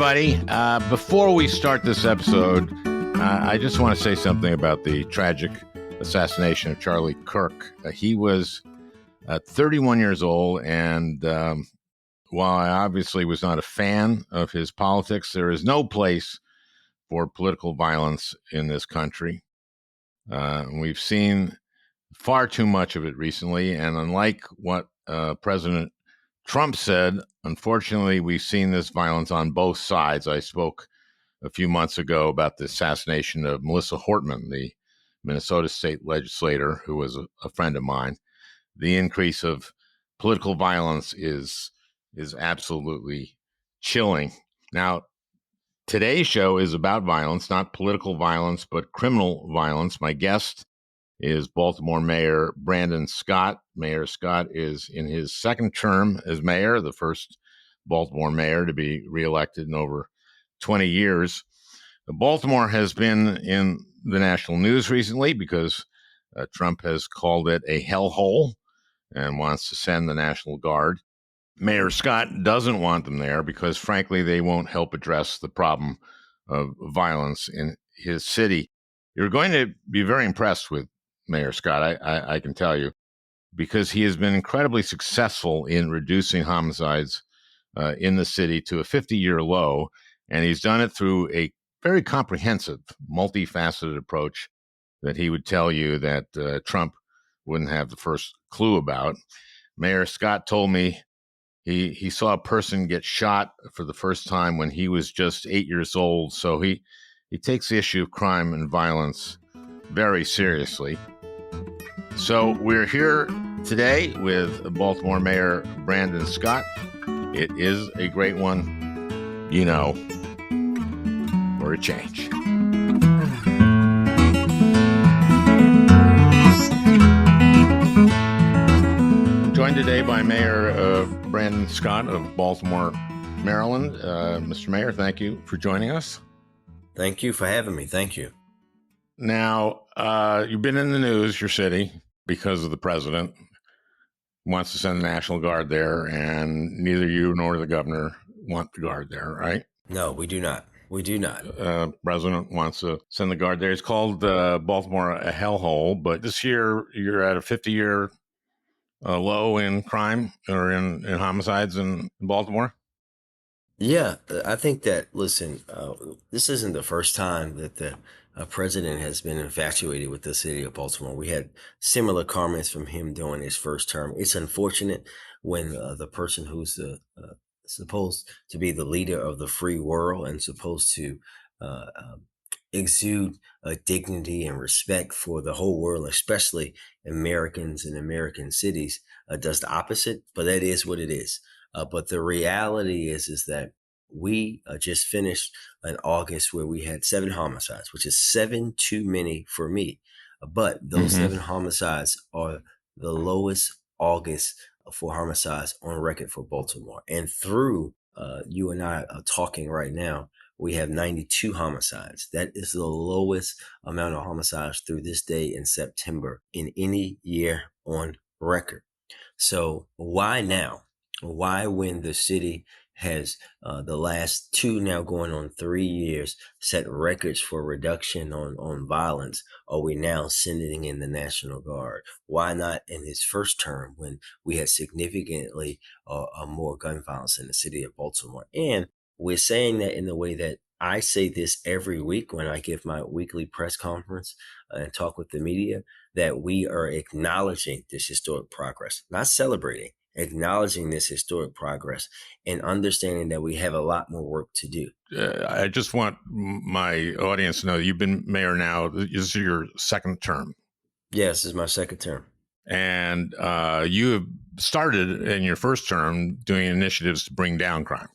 everybody. Before we start this episode, I just want to say something about the tragic assassination of Charlie Kirk. He was 31 years old, and while I obviously was not a fan of his politics, there is no place for political violence in this country. We've seen far too much of it recently, and unlike what President Trump said, unfortunately, we've seen this violence on both sides. I spoke a few months ago about the assassination of Melissa Hortman, the Minnesota state legislator who was a friend of mine. The increase of political violence is absolutely chilling. Now, today's show is about violence, not political violence, but criminal violence. My guest is Baltimore Mayor Brandon Scott. Mayor Scott is in his second term as mayor, the first Baltimore mayor to be reelected in over 20 years. Baltimore has been in the national news recently because Trump has called it a hellhole and wants to send the National Guard. Mayor Scott doesn't want them there because, frankly, they won't help address the problem of violence in his city. You're going to be very impressed with Mayor Scott, I can tell you, because he has been incredibly successful in reducing homicides in the city to a 50-year low, and he's done it through a very comprehensive, multifaceted approach that he would tell you that Trump wouldn't have the first clue about. Mayor Scott told me he saw a person get shot for the first time when he was just 8 years old, so he takes the issue of crime and violence very seriously. So we're here today with Baltimore Mayor Brandon Scott. It is a great one, for a change. I'm joined today by Mayor Brandon Scott of Baltimore, Maryland. Mr. Mayor, thank you for joining us. Thank you for having me. Thank you. Now, you've been in the news, your city, because of the president wants to send the National Guard there, and neither you nor the governor want the Guard there, right? No, we do not. We do not. President wants to send the Guard there. It's called Baltimore a hellhole, but this year you're at a 50-year low in crime or in homicides in Baltimore. Yeah, I think that, listen, this isn't the first time that the president has been infatuated with the city of Baltimore. We had similar comments from him during his first term. It's unfortunate when the person who's supposed to be the leader of the free world and supposed to exude dignity and respect for the whole world, especially Americans and American cities, does the opposite. But that is what it is. But the reality is that we just finished in August where we had 7 homicides, which is 7 too many for me. But those 7 homicides are the lowest August for homicides on record for Baltimore. And through you and I are talking right now, we have 92 homicides. That is the lowest amount of homicides through this day in September in any year on record. So why now? Why, when the city has the last 2, now going on 3 years, set records for reduction on violence, are we now sending in the National Guard? Why not in his first term when we had significantly more gun violence in the city of Baltimore? And we're saying that in the way that I say this every week when I give my weekly press conference and talk with the media, that we are acknowledging this historic progress, not celebrating, acknowledging this historic progress and understanding that we have a lot more work to do. I just want my audience to know you've been mayor now. This is your second term. Yes, this is my second term. And you have started in your first term doing initiatives to bring down crime.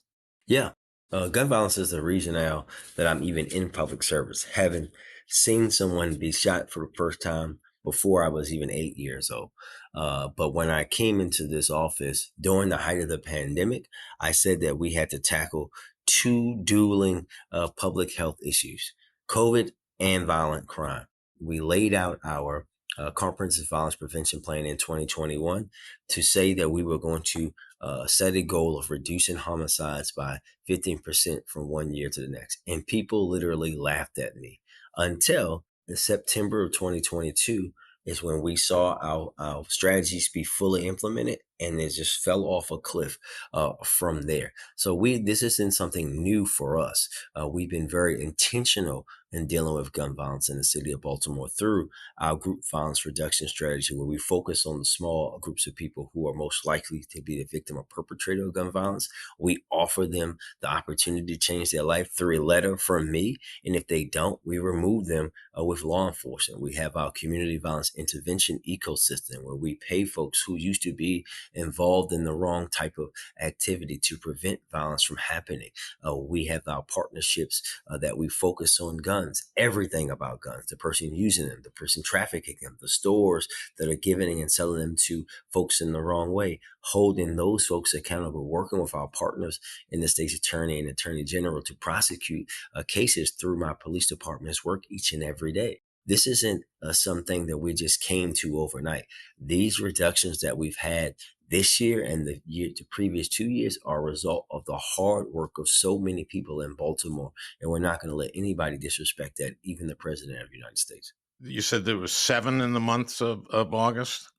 Yeah. Gun violence is the reason now that I'm even in public service, having seen someone be shot for the first time before I was even 8 years old. But when I came into this office during the height of the pandemic, I said that we had to tackle 2 dueling public health issues, COVID and violent crime. We laid out our comprehensive violence prevention plan in 2021 to say that we were going to set a goal of reducing homicides by 15% from one year to the next. And people literally laughed at me until in September of 2022 is when we saw our strategies be fully implemented, and it just fell off a cliff from there. So this isn't something new for us. We've been very intentional in dealing with gun violence in the city of Baltimore through our group violence reduction strategy, where we focus on the small groups of people who are most likely to be the victim or perpetrator of gun violence. We offer them the opportunity to change their life through a letter from me. And if they don't, we remove them with law enforcement. We have our community violence intervention ecosystem, where we pay folks who used to be involved in the wrong type of activity to prevent violence from happening. We have our partnerships that we focus on guns, everything about guns, the person using them, the person trafficking them, the stores that are giving and selling them to folks in the wrong way, holding those folks accountable, working with our partners in the state's attorney and attorney general to prosecute cases through my police department's work each and every day. This isn't something that we just came to overnight. These reductions that we've had this year and the previous 2 years are a result of the hard work of so many people in Baltimore. And we're not going to let anybody disrespect that, even the president of the United States. You said there was 7 in the months of August?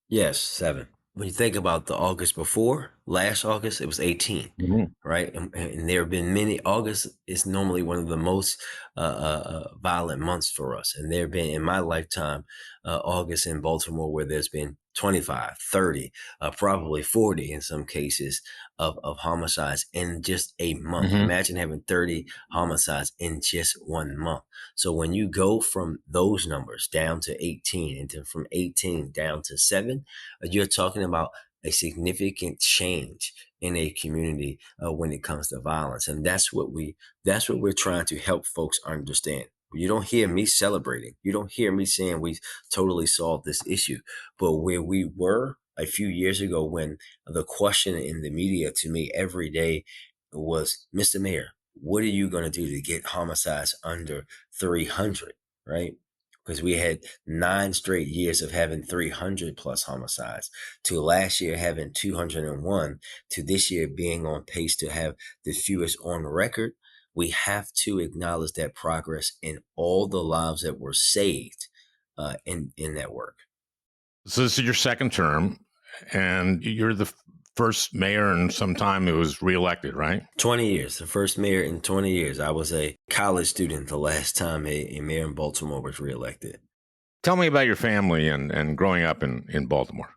Yes, 7. When you think about the August before, last August, it was 18, right? And there have been many. August is normally one of the most violent months for us. And there have been, in my lifetime, August in Baltimore, where there's been 25, 30, probably 40 in some cases of homicides in just a month. Imagine having 30 homicides in just 1 month. So when you go from those numbers down to 18 and from 18 down to 7, you're talking about a significant change in a community when it comes to violence. And that's what we're trying to help folks understand. You don't hear me celebrating. You don't hear me saying we've totally solved this issue. But where we were a few years ago, when the question in the media to me every day was, Mr. Mayor, what are you going to do to get homicides under 300, right? Because we had 9 straight years of having 300 plus homicides, to last year having 201, to this year being on pace to have the fewest on record. We have to acknowledge that progress in all the lives that were saved in that work. So this is your second term, and you're the first mayor in some time who was reelected, right? 20 years, the first mayor in 20 years. I was a college student the last time a mayor in Baltimore was reelected. Tell me about your family and growing up in Baltimore.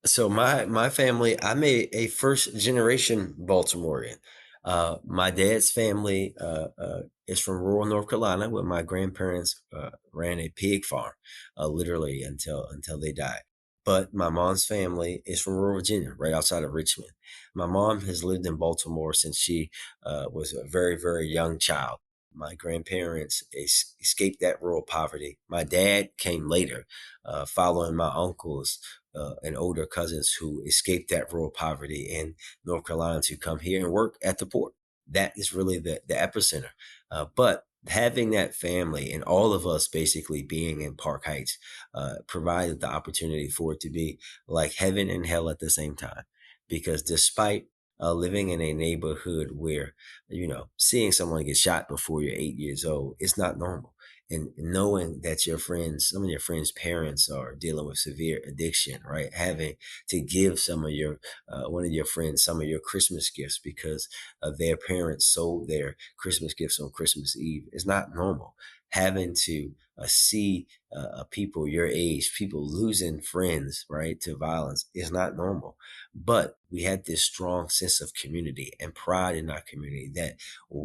So my family, I'm a first generation Baltimorean. My dad's family is from rural North Carolina, where my grandparents ran a pig farm, literally until they died. But my mom's family is from rural Virginia, right outside of Richmond. My mom has lived in Baltimore since she was a very, very young child. My grandparents escaped that rural poverty. My dad came later, following my uncles and older cousins who escaped that rural poverty in North Carolina to come here and work at the port. That is really the epicenter. But having that family and all of us basically being in Park Heights provided the opportunity for it to be like heaven and hell at the same time. Because despite living in a neighborhood where, seeing someone get shot before you're 8 years old, it's not normal. And knowing that some of your friends' parents are dealing with severe addiction, right? Having to give one of your friends some of your Christmas gifts because their parents sold their Christmas gifts on Christmas Eve is not normal. Having to see people your age, people losing friends, right, to violence is not normal. But we had this strong sense of community and pride in our community that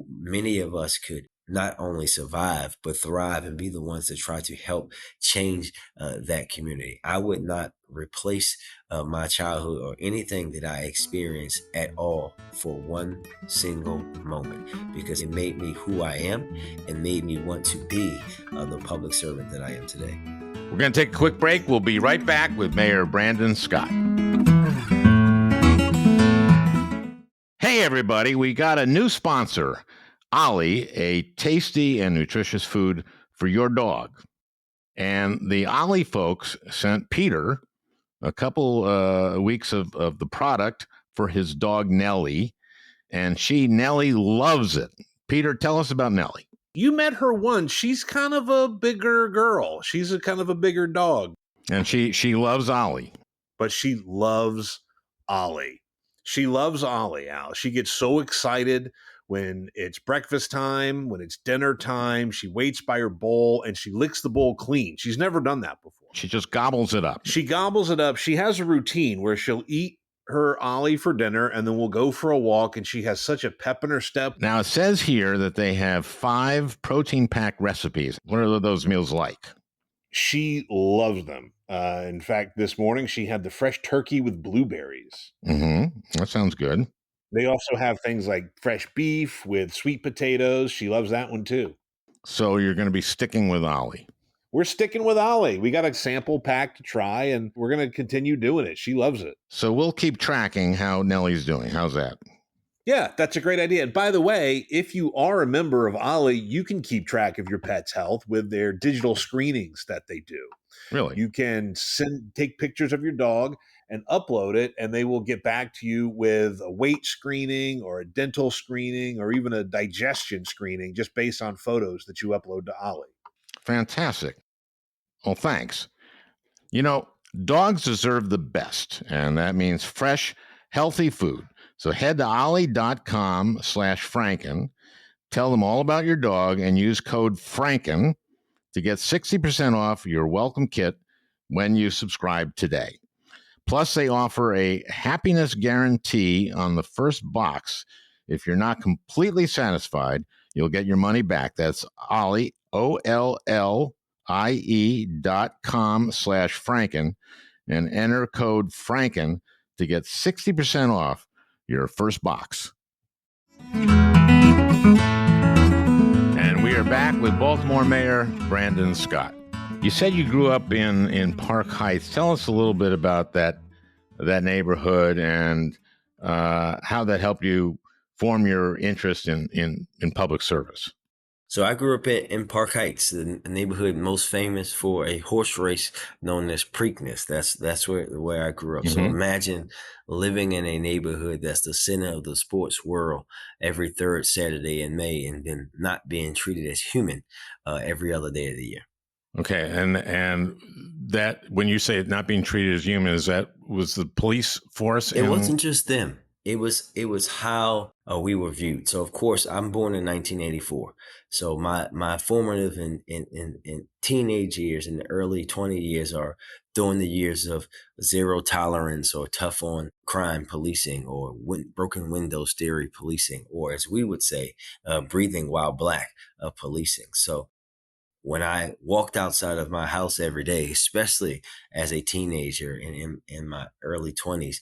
many of us could not only survive, but thrive and be the ones that try to help change that community. I would not replace my childhood or anything that I experienced at all for one single moment, because it made me who I am and made me want to be the public servant that I am today. We're going to take a quick break. We'll be right back with Mayor Brandon Scott. Hey, everybody. We got a new sponsor, Ollie, a tasty and nutritious food for your dog. And the Ollie folks sent Peter a couple weeks of the product for his dog Nellie, and Nellie loves it. Peter, tell us about Nellie. You met her once. She's kind of a bigger girl. She's a kind of a bigger dog. And she loves Ollie. But she loves Ollie. She loves Ollie, Al. She gets so excited when it's breakfast time, when it's dinner time. She waits by her bowl and she licks the bowl clean. She's never done that before. She just gobbles it up. She gobbles it up. She has a routine where she'll eat her Ollie for dinner and then we'll go for a walk, and she has such a pep in her step. Now, it says here that they have 5 protein-packed recipes. What are those meals like? She loves them. In fact, this morning she had the fresh turkey with blueberries. That sounds good. They also have things like fresh beef with sweet potatoes. She loves that one too. So you're going to be sticking with Ollie. We're sticking with Ollie. We got a sample pack to try, and we're going to continue doing it. She loves it. So we'll keep tracking how Nellie's doing. How's that? Yeah, that's a great idea. And by the way, if you are a member of Ollie, you can keep track of your pet's health with their digital screenings that they do. Really? You can take pictures of your dog and upload it, and they will get back to you with a weight screening or a dental screening or even a digestion screening just based on photos that you upload to Ollie. Fantastic. Well, thanks. You know, dogs deserve the best, and that means fresh, healthy food. So head to ollie.com/Franken, tell them all about your dog, and use code Franken to get 60% off your welcome kit when you subscribe today. Plus, they offer a happiness guarantee on the first box. If you're not completely satisfied, you'll get your money back. That's Ollie, OLLIE.com/Franken, and enter code Franken to get 60% off your first box. And we are back with Baltimore Mayor Brandon Scott. You said you grew up in Park Heights. Tell us a little bit about that neighborhood and how that helped you form your interest in public service. So I grew up in Park Heights, the neighborhood most famous for a horse race known as Preakness. That's where I grew up. So imagine living in a neighborhood that's the center of the sports world every third Saturday in May, and then not being treated as human every other day of the year. Okay, and that, when you say not being treated as human, was the police force? It wasn't just them. It was how we were viewed. So of course, I'm born in 1984. So my formative and teenage years and the early 20 years are during the years of zero tolerance or tough on crime policing, or broken windows theory policing, or as we would say, breathing while black policing. So when I walked outside of my house every day, especially as a teenager and in my early 20s,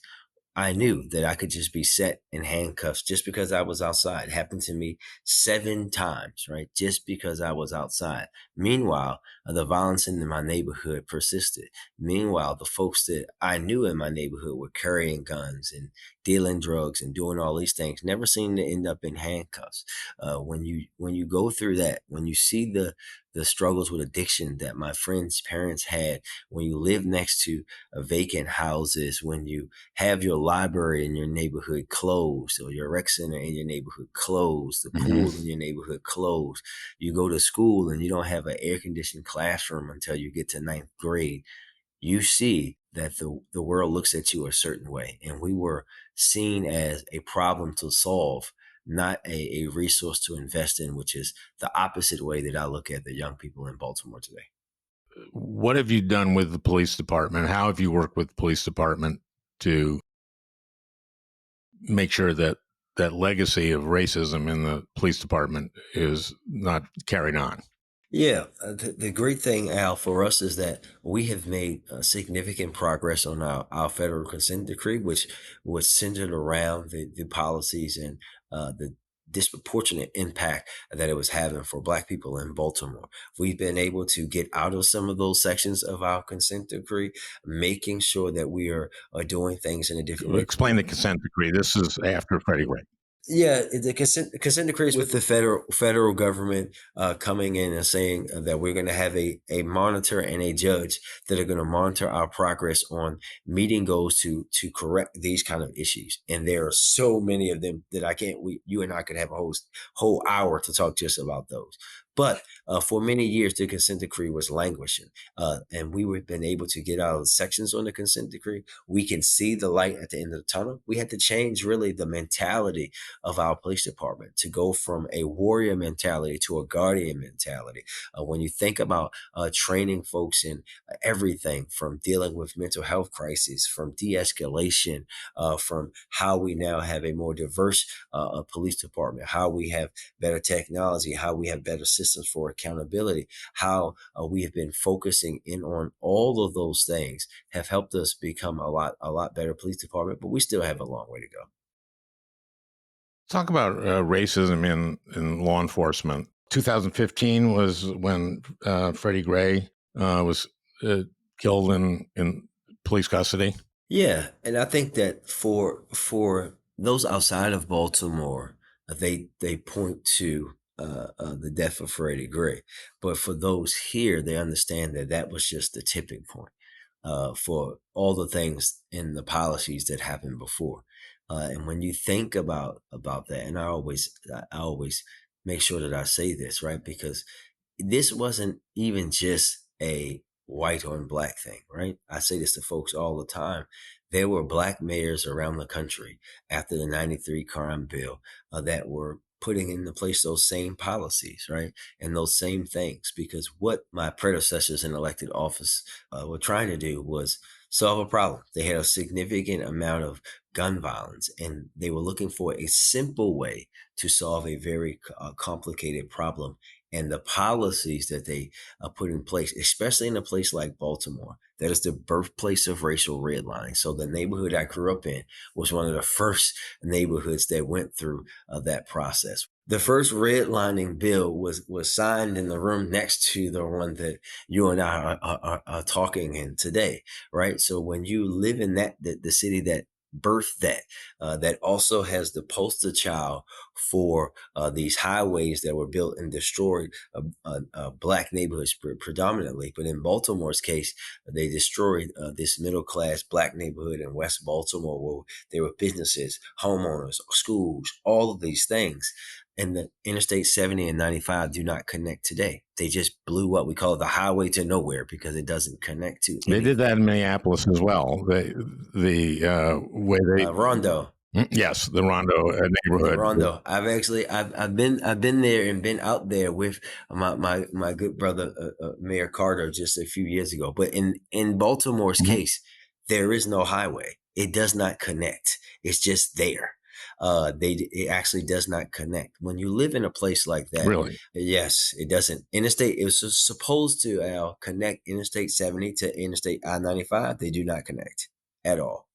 I knew that I could just be set in handcuffs just because I was outside. It happened to me 7 times, right? Just because I was outside. Meanwhile, the violence in my neighborhood persisted. Meanwhile, the folks that I knew in my neighborhood were carrying guns and dealing drugs and doing all these things, never seemed to end up in handcuffs. When you go through that, when you see the struggles with addiction that my friends' parents had, when you live next to vacant houses, when you have your library in your neighborhood closed, or your rec center in your neighborhood closed, the pool in your neighborhood closed, you go to school and you don't have an air-conditioned classroom until you get to 9th grade, you see that the world looks at you a certain way. And we were seen as a problem to solve, not a resource to invest in, which is the opposite way that I look at the young people in Baltimore today. What have you done with the police department? How have you worked with the police department to make sure that that legacy of racism in the police department is not carried on? Yeah, the great thing, Al, for us is that we have made significant progress on our federal consent decree, which was centered around the policies and the disproportionate impact that it was having for Black people in Baltimore. We've been able to get out of some of those sections of our consent decree, making sure that we are doing things in a different way. Explain the consent decree. This is after Freddie Gray. Yeah, the consent decrees with the federal government coming in and saying that we're going to have a monitor and a judge that are going to monitor our progress on meeting goals to correct these kind of issues. And there are so many of them that you and I could have a whole hour to talk just about those. But for many years, the consent decree was languishing, and we've been able to get out of sections on the consent decree. We can see the light at the end of the tunnel. We had to change really the mentality of our police department to go from a warrior mentality to a guardian mentality. When you think about training folks in everything from dealing with mental health crises, from de-escalation, from how we now have a more diverse police department, how we have better technology, how we have better systems for accountability, how we have been focusing in on all of those things have helped us become a lot better police department, but we still have a long way to go. Talk about racism in law enforcement. 2015 was when Freddie Gray was killed in police custody. Yeah, and I think that for those outside of Baltimore, they point to the death of Freddie Gray, but for those here, they understand that that was just the tipping point for all the things in the policies that happened before. And when you think about that, and I always make sure that I say this right, because this wasn't even just a white on black thing, right? I say this to folks all the time. There were black mayors around the country after the 93 crime bill that were putting into place those same policies, right? And those same things, because what my predecessors in elected office were trying to do was solve a problem. They had a significant amount of gun violence, and they were looking for a simple way to solve a very complicated problem. And the policies that they put in place, especially in a place like Baltimore, that is the birthplace of racial redlining. So the neighborhood I grew up in was one of the first neighborhoods that went through that process. The first redlining bill was signed in the room next to the one that you and I are talking in today, right? So when you live in the city that birthed that also has the poster child for these highways that were built and destroyed black neighborhoods predominantly. But in Baltimore's case, they destroyed this middle class black neighborhood in West Baltimore where there were businesses, homeowners, schools, all of these things. And the Interstate 70 and 95 do not connect today. They just blew up. We call it the highway to nowhere because it doesn't connect to anything. They did that in Minneapolis as well. The way they Rondo. Yes, the Rondo neighborhood. Rondo. I've been there and been out there with my good brother Mayor Carter just a few years ago. But in Baltimore's case, there is no highway. It does not connect. It's just there. It actually does not connect. When you live in a place like that, Really? yes, it doesn't. Interstate it was supposed to connect Interstate 70 to Interstate I-95. They do not connect at all.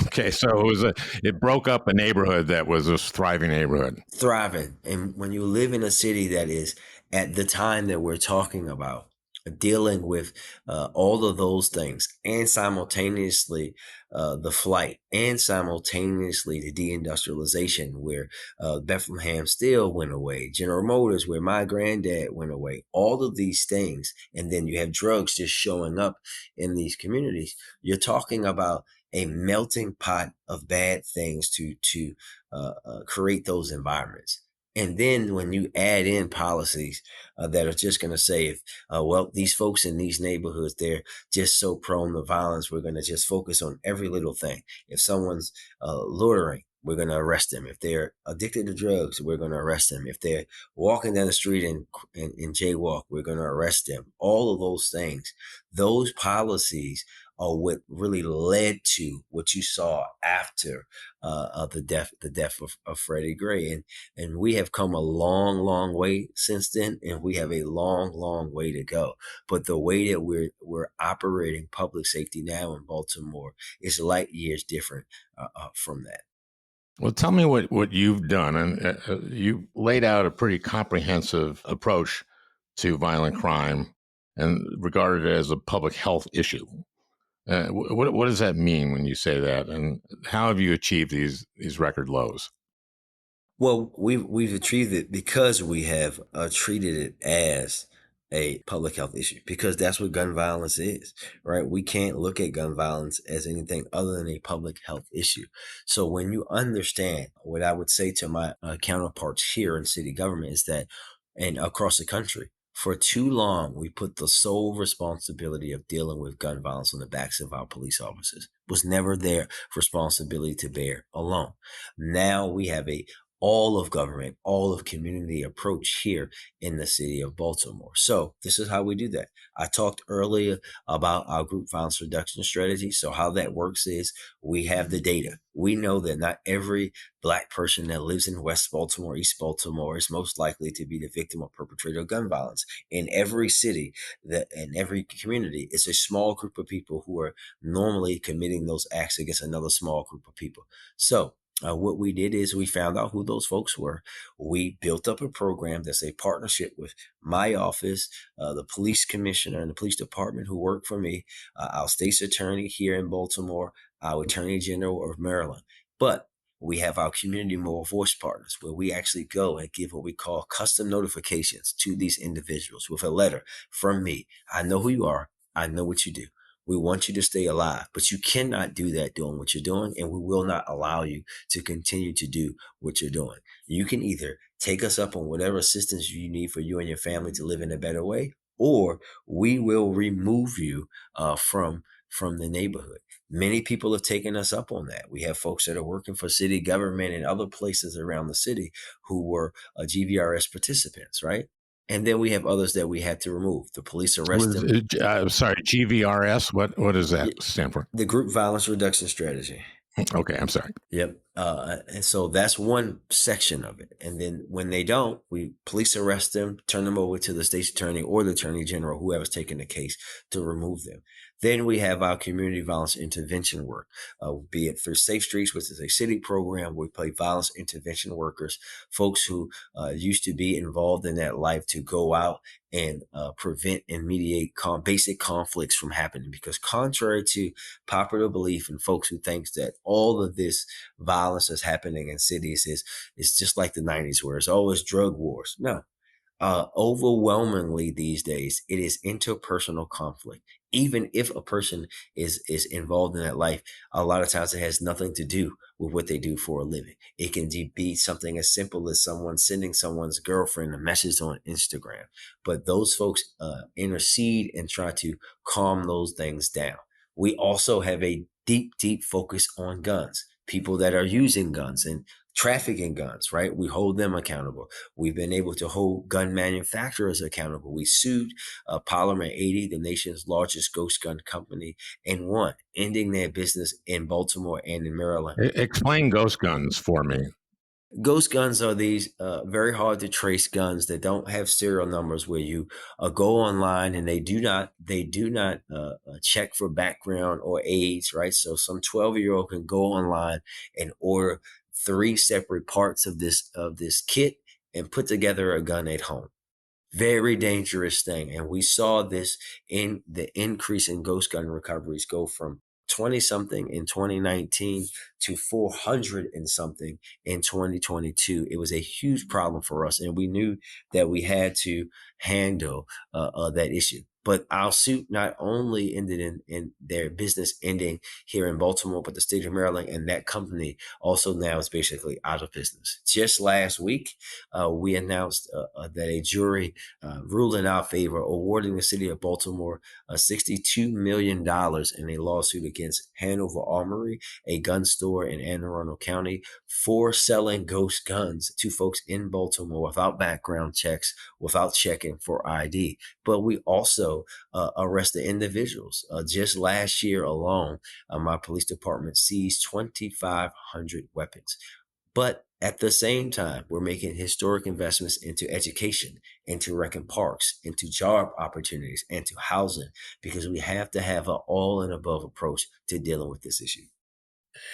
Okay, so it broke up a neighborhood that was a thriving neighborhood. Thriving. And when you live in a city that is at the time that we're talking about dealing with all of those things and simultaneously the flight and simultaneously the deindustrialization where Bethlehem Steel went away, General Motors where my granddad went away, all of these things, and then you have drugs just showing up in these communities. You're talking about a melting pot of bad things to create those environments. And then when you add in policies that are just going to say, if, well, these folks in these neighborhoods, they're just so prone to violence, we're going to just focus on every little thing. If someone's loitering, we're going to arrest them. If they're addicted to drugs, we're going to arrest them. If they're walking down the street and jaywalk, we're going to arrest them. All of those things, those policies are what really led to what you saw after the death of Freddie Gray. And we have come a long, long way since then, and we have a long, long way to go. But the way that we're operating public safety now in Baltimore is light years different from that. Well, tell me what you've done. And you laid out a pretty comprehensive approach to violent crime and regarded it as a public health issue. What does that mean when you say that, and how have you achieved these record lows? Well, we've achieved it because we have treated it as a public health issue, because that's what gun violence is, right? We can't look at gun violence as anything other than a public health issue. So when you understand, what I would say to my counterparts here in city government is that, and across the country, for too long, we put the sole responsibility of dealing with gun violence on the backs of our police officers. It was never their responsibility to bear alone. Now we have a all of government, all of community approach here in the city of Baltimore. So this is how we do that. I talked earlier about our group violence reduction strategy. So how that works is we have the data. We know that not every Black person that lives in West Baltimore, East Baltimore is most likely to be the victim or perpetrator of gun violence. In every city, that in every community, it's a small group of people who are normally committing those acts against another small group of people. So what we did is we found out who those folks were. We built up a program that's a partnership with my office, the police commissioner and the police department who work for me, our state's attorney here in Baltimore, our attorney general of Maryland. But we have our community moral voice partners where we actually go and give what we call custom notifications to these individuals with a letter from me. I know who you are. I know what you do. We want you to stay alive, but you cannot do that doing what you're doing, and we will not allow you to continue to do what you're doing. You can either take us up on whatever assistance you need for you and your family to live in a better way, or we will remove you from the neighborhood. Many people have taken us up on that. We have folks that are working for city government and other places around the city who were GVRS participants, right? And then we have others that we had to remove. The police arrest them. Sorry, GVRS. What does that stand for? The group violence reduction strategy. Okay, I'm sorry. Yep. And so that's one section of it. And then when they don't, we police arrest them, turn them over to the state's attorney or the attorney general, whoever's taking the case, to remove them. Then we have our community violence intervention work, be it through Safe Streets, which is a city program. We play violence intervention workers, folks who used to be involved in that life, to go out and prevent and mediate basic conflicts from happening. Because contrary to popular belief and folks who thinks that all of this violence that's happening in cities is just like the 90s, where it's always drug wars. No, overwhelmingly these days, it is interpersonal conflict. Even if a person is involved in that life, a lot of times it has nothing to do with what they do for a living. It can be something as simple as someone sending someone's girlfriend a message on Instagram. But those folks intercede and try to calm those things down. We also have a deep focus on guns, people that are using guns and trafficking guns, right? We hold them accountable. We've been able to hold gun manufacturers accountable. We sued Polymer 80, the nation's largest ghost gun company, and won, ending their business in Baltimore and in Maryland. Explain ghost guns for me. Ghost guns are these very hard to trace guns that don't have serial numbers, where you go online and they do not check for background or age, right? So some 12-year-old can go online and order 3 separate parts of this kit and put together a gun at home. Very dangerous thing. And we saw this in the increase in ghost gun recoveries go from 20 something in 2019 to 400 and something in 2022. It was a huge problem for us, and we knew that we had to handle that issue. But our suit not only ended in their business ending here in Baltimore, but the state of Maryland and that company also now is basically out of business. Just last week, we announced that a jury ruled in our favor, awarding the city of Baltimore $62 million in a lawsuit against Hanover Armory, a gun store in Anne Arundel County, for selling ghost guns to folks in Baltimore without background checks, without checking for ID. But we also arrested individuals. Just last year alone, my police department seized 2,500 weapons. But at the same time, we're making historic investments into education, into wrecking parks, into job opportunities, and to housing, because we have to have an all and above approach to dealing with this issue.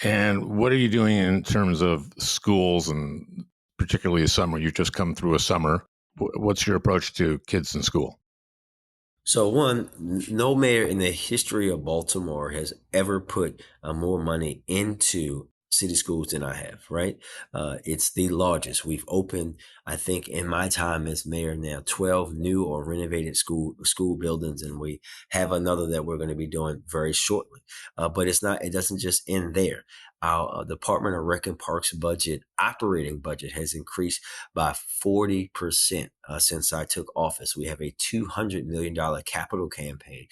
And what are you doing in terms of schools, and particularly a summer? You've just come through a summer. What's your approach to kids in school? So one, no mayor in the history of Baltimore has ever put more money into city schools than I have, right? It's the largest. We've opened, I think in my time as mayor now, 12 new or renovated school buildings, and we have another that we're going to be doing very shortly. But it doesn't just end there. Our Department of Rec and Parks operating budget has increased by 40% since I took office. We have a $200 million capital campaign.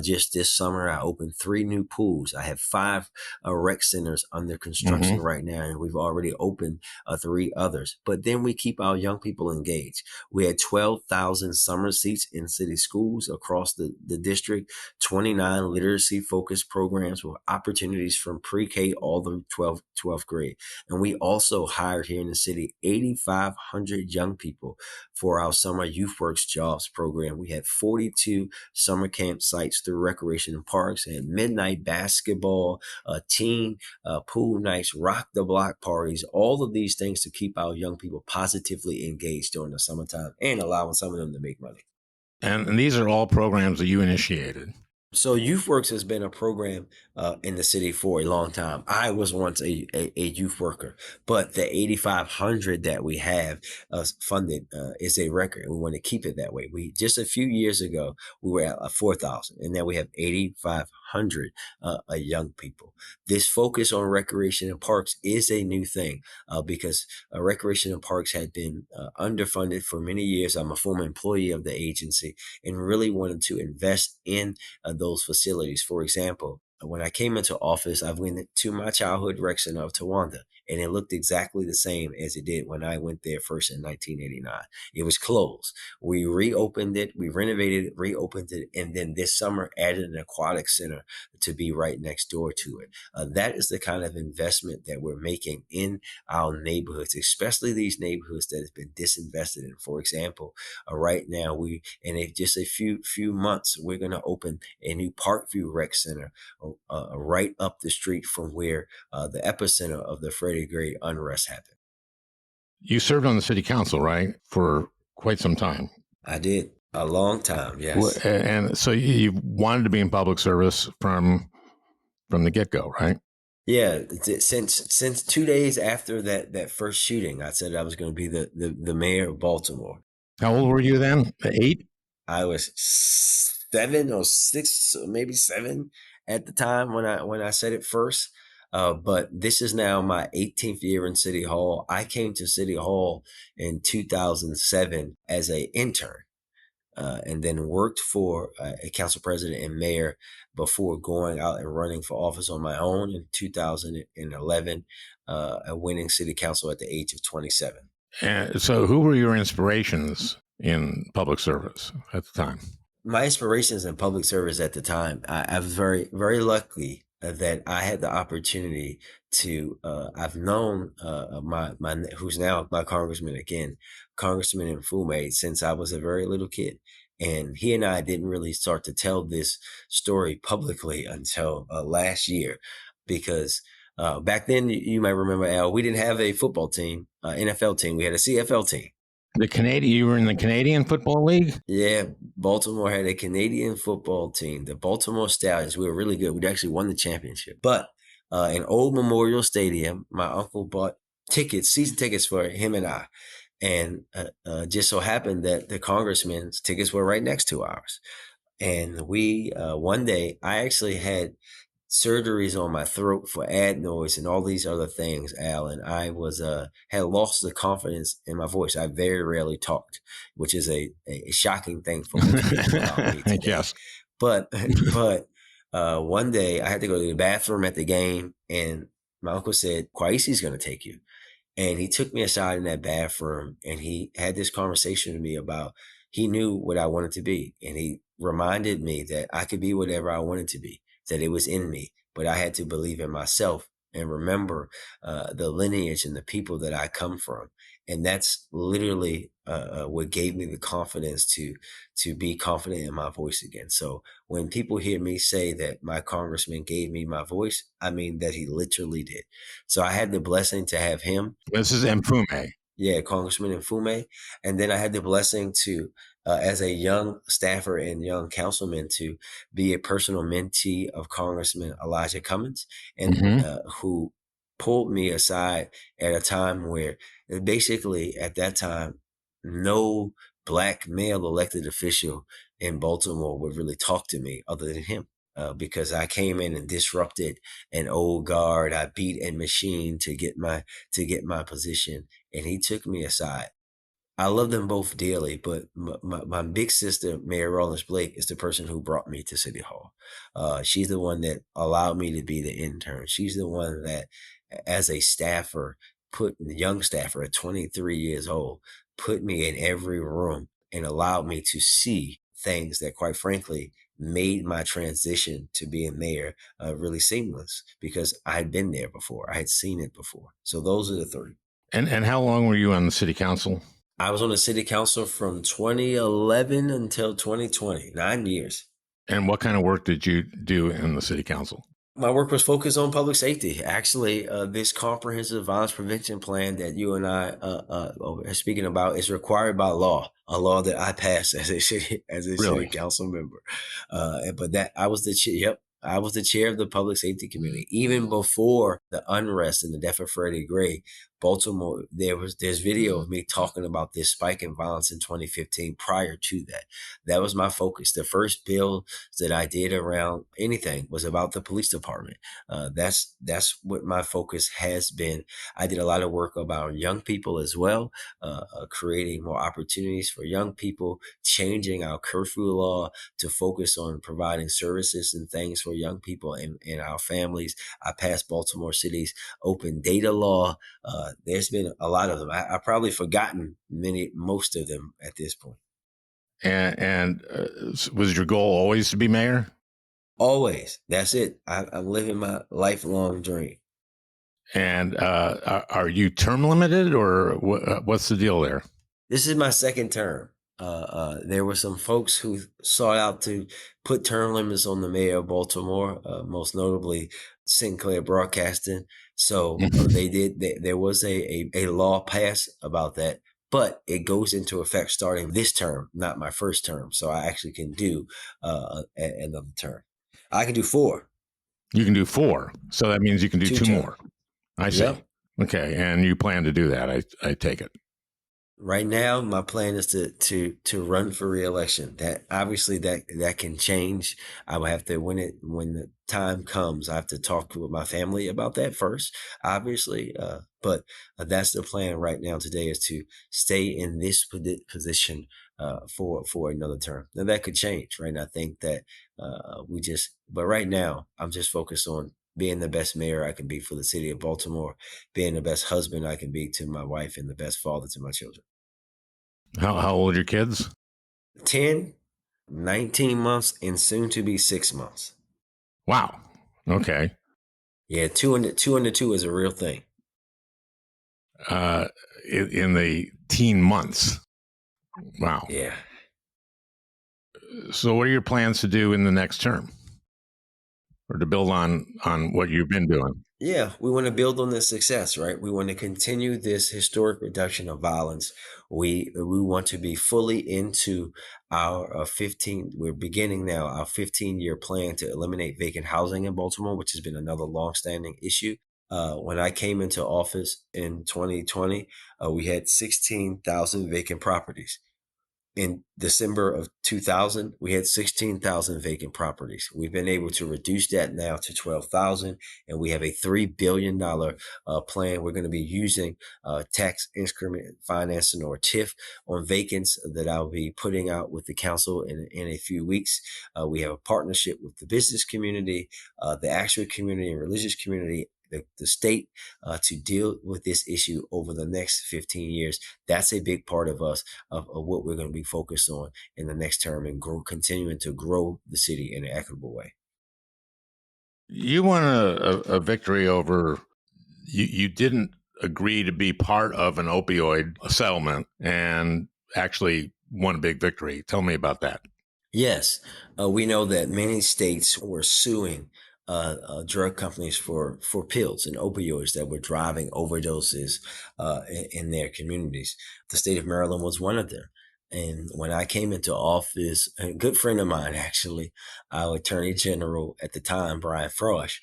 Just this summer, I opened 3 new pools. I have 5 rec centers under construction right now, and we've already opened 3 others. But then we keep our young people engaged. We had 12,000 summer seats in city schools across the district, 29 literacy focused programs with opportunities from pre-K all the 12th grade. And we also hired here in the city 8,500 young people for our summer Youth Works Jobs program. We had 42 summer camp sites through recreation and parks, and midnight basketball, teen pool nights, rock the block parties, all of these things to keep our young people positively engaged during the summertime and allowing some of them to make money. And these are all programs that you initiated. So YouthWorks has been a program in the city for a long time. I was once a youth worker, but the 8,500 that we have funded is a record. We want to keep it that way. We just a few years ago, we were at 4,000, and now we have 8,500 young people. This focus on recreation and parks is a new thing because recreation and parks had been underfunded for many years. I'm a former employee of the agency and really wanted to invest in those facilities. For example, when I came into office, I went to my childhood rec center of Tawanda, and it looked exactly the same as it did when I went there first in 1989. It was closed. We reopened it, we renovated it, reopened it, and then this summer added an aquatic center to be right next door to it. That is the kind of investment that we're making in our neighborhoods, especially these neighborhoods that have been disinvested in. For example, right now just a few months, we're going to open a new Parkview Rec Center right up the street from where the epicenter of the Freddie Gray unrest happened. You served on the city council, right, for quite some time. I did. A long time, yes. And so you wanted to be in public service from the get-go, right? Yeah, since 2 days after that first shooting, I said I was going to be the mayor of Baltimore. How old were you then? 8? I was 7 or 6, or maybe 7 at the time when I said it first. But this is now my 18th year in City Hall. I came to City Hall in 2007 as an intern. And then worked for a council president and mayor before going out and running for office on my own in 2011, winning city council at the age of 27. And so who were your inspirations in public service at the time? My inspirations in public service at the time, I was very, very lucky that I had the opportunity to, I've known who's now my congressman again, Congressman Mfume, since I was a very little kid. And he and I didn't really start to tell this story publicly until last year, because back then, you might remember, Al, we didn't have a football team, NFL team. We had a CFL team. You were in the Canadian Football League? Yeah, Baltimore had a Canadian football team, the Baltimore Stallions. We were really good. We actually won the championship. But in Old Memorial Stadium, my uncle bought season tickets for him and I. And just so happened that the congressman's tickets were right next to ours. And we, one day, I actually had surgeries on my throat for adenoids and all these other things, Al, and I had lost the confidence in my voice. I very rarely talked, which is a shocking thing for most people about me today. Yes. But one day I had to go to the bathroom at the game, and my uncle said, "Kwaisi's going to take you." And he took me aside in that bathroom, and he had this conversation with me about, he knew what I wanted to be. And he reminded me that I could be whatever I wanted to be, that it was in me, but I had to believe in myself and remember the lineage and the people that I come from. And that's literally what gave me the confidence to be confident in my voice again. So when people hear me say that my congressman gave me my voice, I mean that he literally did. So I had the blessing to have him. This is Mfume. Yeah, Congressman Mfume. And then I had the blessing to as a young staffer and young councilman to be a personal mentee of Congressman Elijah Cummings, and Hmm. who pulled me aside at a time where basically at that time, no black male elected official in Baltimore would really talk to me other than him. Because I came in and disrupted an old guard, I beat a machine to get my position, and he took me aside. I love them both dearly, but my big sister, Mayor Rollins Blake, is the person who brought me to City Hall. She's the one that allowed me to be the intern. She's the one that, as a staffer, young staffer at 23 years old, put me in every room and allowed me to see things that, quite frankly, made my transition to being mayor really seamless because I had been there before. I had seen it before. So those are the three. And how long were you on the city council? I was on the city council from 2011 until 2020, 9 years. And what kind of work did you do in the city council? My work was focused on public safety. Actually, this comprehensive violence prevention plan that you and I are speaking about is required by law, a law that I passed as a city Really? council member. But that I was the chair. Yep, I was the chair of the public safety committee even before the unrest and the death of Freddie Gray. Baltimore, there's video of me talking about this spike in violence in 2015. Prior to that, that was my focus. The first bill that I did around anything was about the police department. That's what my focus has been. I did a lot of work about young people as well, creating more opportunities for young people, changing our curfew law to focus on providing services and things for young people and our families. I passed Baltimore City's open data law. There's been a lot of them. I've probably forgotten most of them at this point. And was your goal always to be mayor? Always. That's it. I'm living my lifelong dream. And are you term limited, or what's the deal there? This is my second term. There were some folks who sought out to put term limits on the mayor of Baltimore, most notably Sinclair Broadcasting. So they did. There was a law passed about that, but it goes into effect starting this term, not my first term. So I actually can do another term. I can do 4. You can do 4, so that means you can do 2 2 terms. more. I see. Yep. Okay, and you plan to do that? I take it. Right now, my plan is to run for reelection. That obviously that can change. I will have to when the time comes. I have to talk with my family about that first, obviously. But that's the plan right now. Today is to stay in this position for another term. Now that could change, right? And I think that but right now, I'm just focused on being the best mayor I can be for the city of Baltimore, being the best husband I can be to my wife, and the best father to my children. How old are your kids? 10, 19 months, and soon to be 6 months. Wow. Okay. Yeah, two is a real thing. Uh, in the teen months. Wow. Yeah. So, what are your plans to do in the next term, or to build on what you've been doing? Yeah, we want to build on this success, right? We want to continue this historic reduction of violence. We want to be fully into our 15. We're beginning now our 15-year plan to eliminate vacant housing in Baltimore, which has been another longstanding issue. When I came into office in 2020, we had 16,000 vacant properties. In December of 2000, we had 16,000 vacant properties. We've been able to reduce that now to 12,000, and we have a $3 billion plan. We're going to be using tax increment financing, or TIF, on vacants that I'll be putting out with the council in a few weeks. We have a partnership with the business community, the actual community and religious community, the state, to deal with this issue over the next 15 years. That's a big part of us, of what we're going to be focused on in the next term, and continuing to grow the city in an equitable way. You won a victory over. You didn't agree to be part of an opioid settlement, and actually won a big victory. Tell me about that. Yes, we know that many states were suing drug companies for pills and opioids that were driving overdoses in their communities. The state of Maryland was one of them. And when I came into office, a good friend of mine, actually, our Attorney General at the time, Brian Frosh,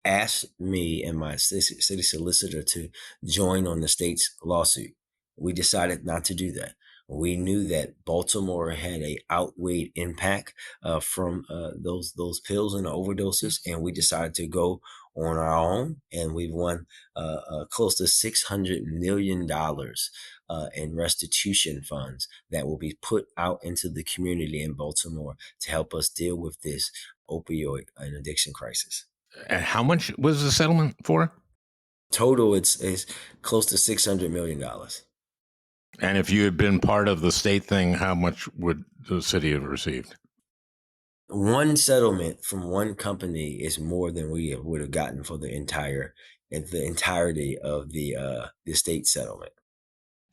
asked me and my city solicitor to join on the state's lawsuit. We decided not to do that. We knew that Baltimore had a outweighed impact from those pills and the overdoses, and we decided to go on our own. And we've won close to $600 million in restitution funds that will be put out into the community in Baltimore to help us deal with this opioid and addiction crisis. And how much was the settlement for? Total, it's close to $600 million. And if you had been part of the state thing, how much would the city have received? One settlement from one company is more than we would have gotten for the entirety of the state settlement.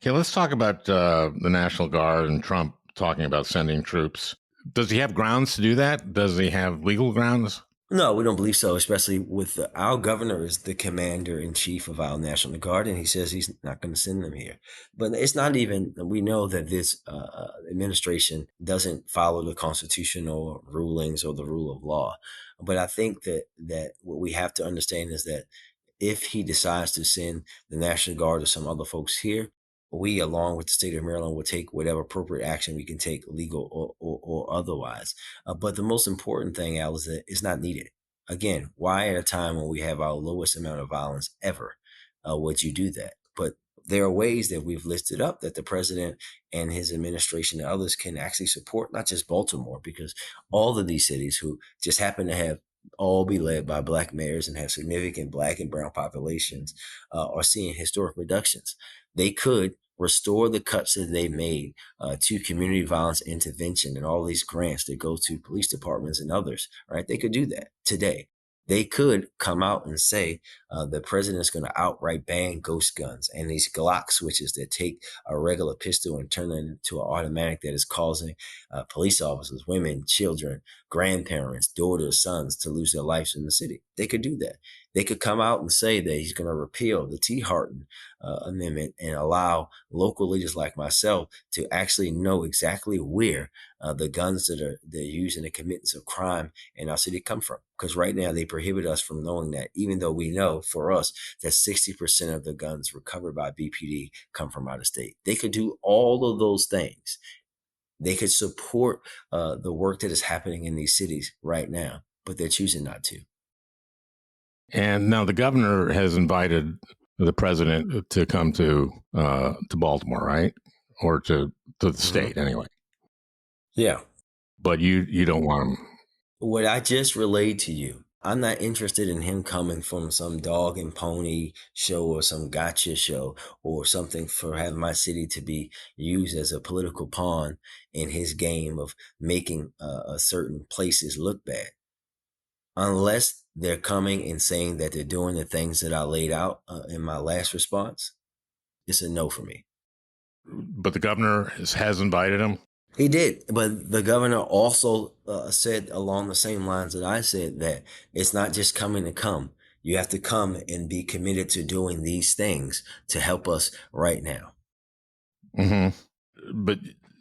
Okay, let's talk about the National Guard and Trump talking about sending troops. Does he have grounds to do that? Does he have legal grounds? No, we don't believe so, especially with our governor is the commander in chief of our National Guard, and he says he's not going to send them here. But it's not even, we know that this administration doesn't follow the constitutional rulings or the rule of law. But I think that what we have to understand is that if he decides to send the National Guard or some other folks here, we, along with the state of Maryland, will take whatever appropriate action we can take, legal or otherwise. But the most important thing, Al, is that it's not needed. Again, why at a time when we have our lowest amount of violence ever would you do that? But there are ways that we've listed up that the president and his administration and others can actually support, not just Baltimore, because all of these cities who just happen to have all be led by Black mayors and have significant Black and brown populations are seeing historic reductions. They could restore the cuts that they made to community violence intervention and all these grants that go to police departments and others, right? They could do that today. They could come out and say the president's going to outright ban ghost guns and these Glock switches that take a regular pistol and turn it into an automatic that is causing police officers, women, children, grandparents, daughters, sons to lose their lives in the city. They could do that. They could come out and say that he's going to repeal the T. Harton amendment and allow local leaders like myself to actually know exactly where the guns that they're using to commit of crime in our city come from. Because right now they prohibit us from knowing that, even though we know for us that 60% of the guns recovered by BPD come from out of state. They could do all of those things. They could support the work that is happening in these cities right now, but they're choosing not to. And now the governor has invited the president to come to Baltimore, right? Or to the state anyway. Yeah. But you don't want him. What I just relayed to you, I'm not interested in him coming from some dog and pony show or some gotcha show or something for having my city to be used as a political pawn in his game of making certain places look bad. Unless they're coming and saying that they're doing the things that I laid out in my last response, it's a no for me. But the governor has invited him. He did, but the governor also said along the same lines that I said that it's not just coming to come. You have to come and be committed to doing these things to help us right now. Mm-hmm. But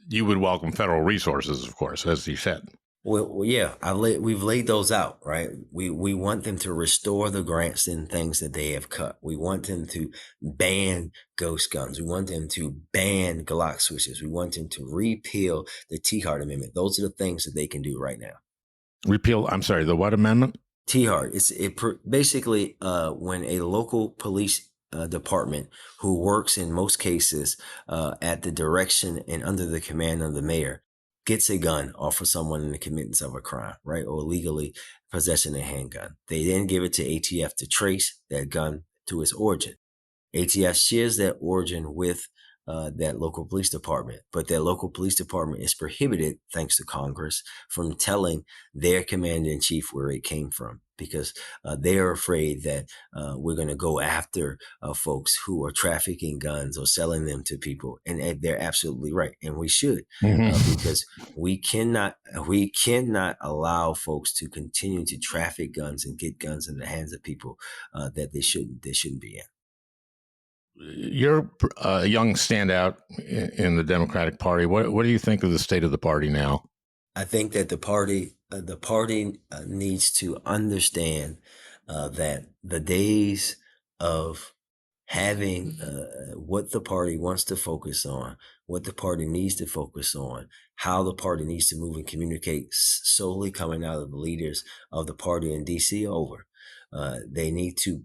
you would welcome federal resources, of course, as he said. Well, yeah, we've laid those out, right? We want them to restore the grants and things that they have cut. We want them to ban ghost guns. We want them to ban Glock switches. We want them to repeal the T. Hart Amendment. Those are the things that they can do right now. Repeal? I'm sorry, the what amendment? T. Hart. Basically when a local police department who works in most cases at the direction and under the command of the mayor gets a gun off of someone in the committance of a crime, right? Or legally possessing a handgun. They then give it to ATF to trace that gun to its origin. ATF shares that origin with that local police department, but that local police department is prohibited, thanks to Congress, from telling their commander in chief where it came from, because they are afraid that we're going to go after folks who are trafficking guns or selling them to people, and they're absolutely right, and we should, because we cannot allow folks to continue to traffic guns and get guns in the hands of people that they shouldn't be in. You're a young standout in the Democratic Party. What do you think of the state of the party now? I think that the party needs to understand that the days of having what the party wants to focus on, what the party needs to focus on, how the party needs to move and communicate solely coming out of the leaders of the party in DC over. They need to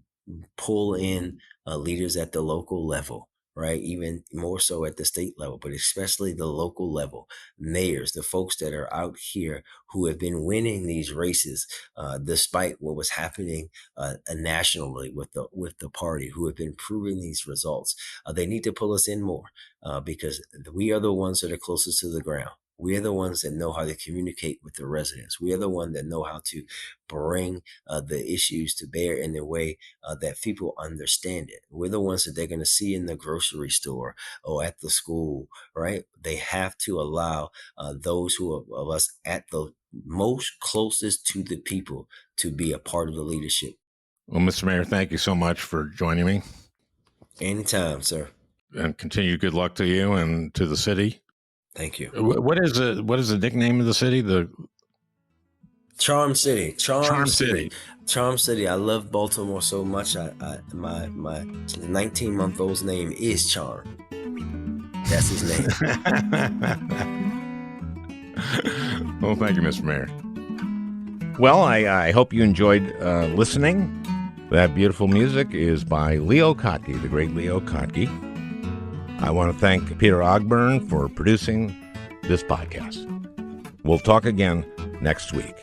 pull in leaders at the local level, right? Even more so at the state level, but especially the local level, mayors, the folks that are out here who have been winning these races despite what was happening nationally with the party, who have been proving these results. They need to pull us in more because we are the ones that are closest to the ground. We are the ones that know how to communicate with the residents. We are the ones that know how to bring the issues to bear in a way that people understand it. We're the ones that they're going to see in the grocery store or at the school, right? They have to allow those who are of us at the most closest to the people to be a part of the leadership. Well, Mr. Mayor, thank you so much for joining me. Anytime, sir. And continued good luck to you and to the city. Thank you. What is the nickname of the city? The Charm City. Charm City. Charm City. I love Baltimore so much. My 19-month-old's name is Charm. That's his name. Well, thank you, Mr. Mayor. Well, I hope you enjoyed listening. That beautiful music is by Leo Kottke, the great Leo Kottke. I want to thank Peter Ogburn for producing this podcast. We'll talk again next week.